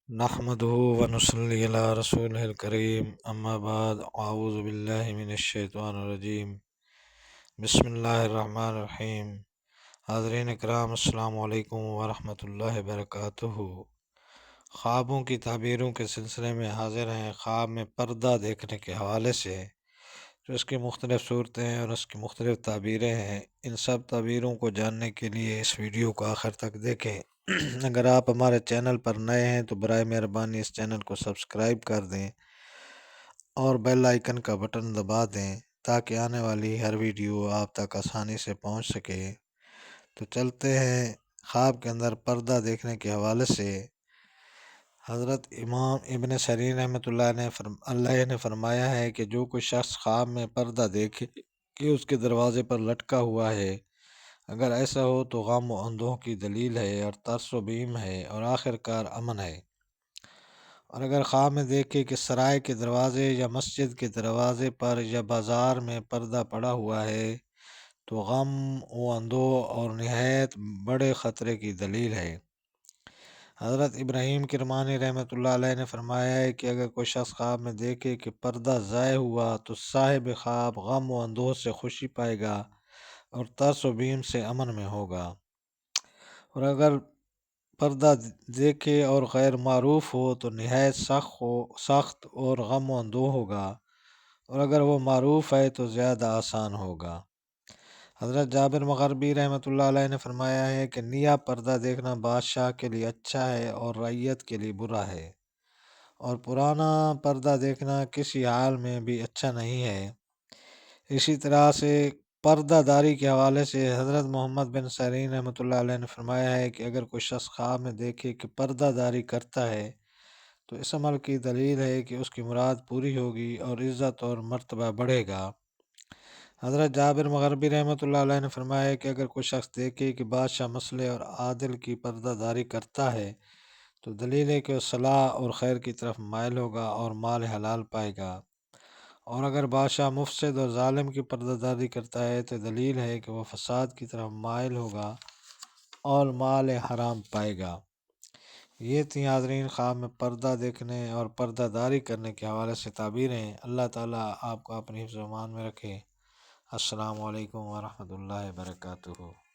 نحمده ونصلي على رسوله الكريم اما بعد اعوذ باللہ من الشیطان الرجیم بسم اللہ الرحمن الرحیم۔ حاضرین اکرام، السلام علیکم ورحمۃ اللہ وبرکاتہ۔ خوابوں کی تعبیروں کے سلسلے میں حاضر ہیں۔ خواب میں پردہ دیکھنے کے حوالے سے جو اس کی مختلف صورتیں ہیں اور اس کی مختلف تعبیریں ہیں، ان سب تعبیروں کو جاننے کے لیے اس ویڈیو کو آخر تک دیکھیں۔ اگر آپ ہمارے چینل پر نئے ہیں تو برائے مہربانی اس چینل کو سبسکرائب کر دیں اور بیل آئیکن کا بٹن دبا دیں تاکہ آنے والی ہر ویڈیو آپ تک آسانی سے پہنچ سکے۔ تو چلتے ہیں۔ خواب کے اندر پردہ دیکھنے کے حوالے سے حضرت امام ابن سیرین رحمۃ اللہ نے فرمایا ہے کہ جو کوئی شخص خواب میں پردہ دیکھے کہ اس کے دروازے پر لٹکا ہوا ہے، اگر ایسا ہو تو غم و اندوہ کی دلیل ہے اور ترس و بیم ہے اور آخر کار امن ہے۔ اور اگر خواب میں دیکھے کہ سرائے کے دروازے یا مسجد کے دروازے پر یا بازار میں پردہ پڑا ہوا ہے تو غم و اندوہ اور نہایت بڑے خطرے کی دلیل ہے۔ حضرت ابراہیم کرمانی رحمۃ اللہ علیہ نے فرمایا ہے کہ اگر کوئی شخص خواب میں دیکھے کہ پردہ ضائع ہوا تو صاحب خواب غم و اندوہ سے خوشی پائے گا اور ترس و بیم سے امن میں ہوگا۔ اور اگر پردہ دیکھے اور غیر معروف ہو تو نہایت سخت اور غم و اندوہ ہوگا، اور اگر وہ معروف ہے تو زیادہ آسان ہوگا۔ حضرت جابر مغربی رحمۃ اللہ علیہ نے فرمایا ہے کہ نیا پردہ دیکھنا بادشاہ کے لیے اچھا ہے اور رعیت کے لیے برا ہے، اور پرانا پردہ دیکھنا کسی حال میں بھی اچھا نہیں ہے۔ اسی طرح سے پردہ داری کے حوالے سے حضرت محمد بن سیرین رحمۃ اللہ علیہ نے فرمایا ہے کہ اگر کوئی شخص خواب میں دیکھے کہ پردہ داری کرتا ہے تو اس عمل کی دلیل ہے کہ اس کی مراد پوری ہوگی اور عزت اور مرتبہ بڑھے گا۔ حضرت جابر مغربی رحمۃ اللہ علیہ نے فرمایا کہ اگر کوئی شخص دیکھے کہ بادشاہ مسئلے اور عادل کی پردہ داری کرتا ہے تو دلیل ہے کہ وہ صلاح اور خیر کی طرف مائل ہوگا اور مال حلال پائے گا، اور اگر بادشاہ مفسد اور ظالم کی پردہ داری کرتا ہے تو دلیل ہے کہ وہ فساد کی طرف مائل ہوگا اور مال حرام پائے گا۔ یہ تھیں حاضرین خواب میں پردہ دیکھنے اور پردہ داری کرنے کے حوالے سے تعبیریں۔ اللہ تعالیٰ آپ کو اپنی حفظ و امان میں رکھے۔ السلام علیکم ورحمۃ اللہ وبرکاتہ۔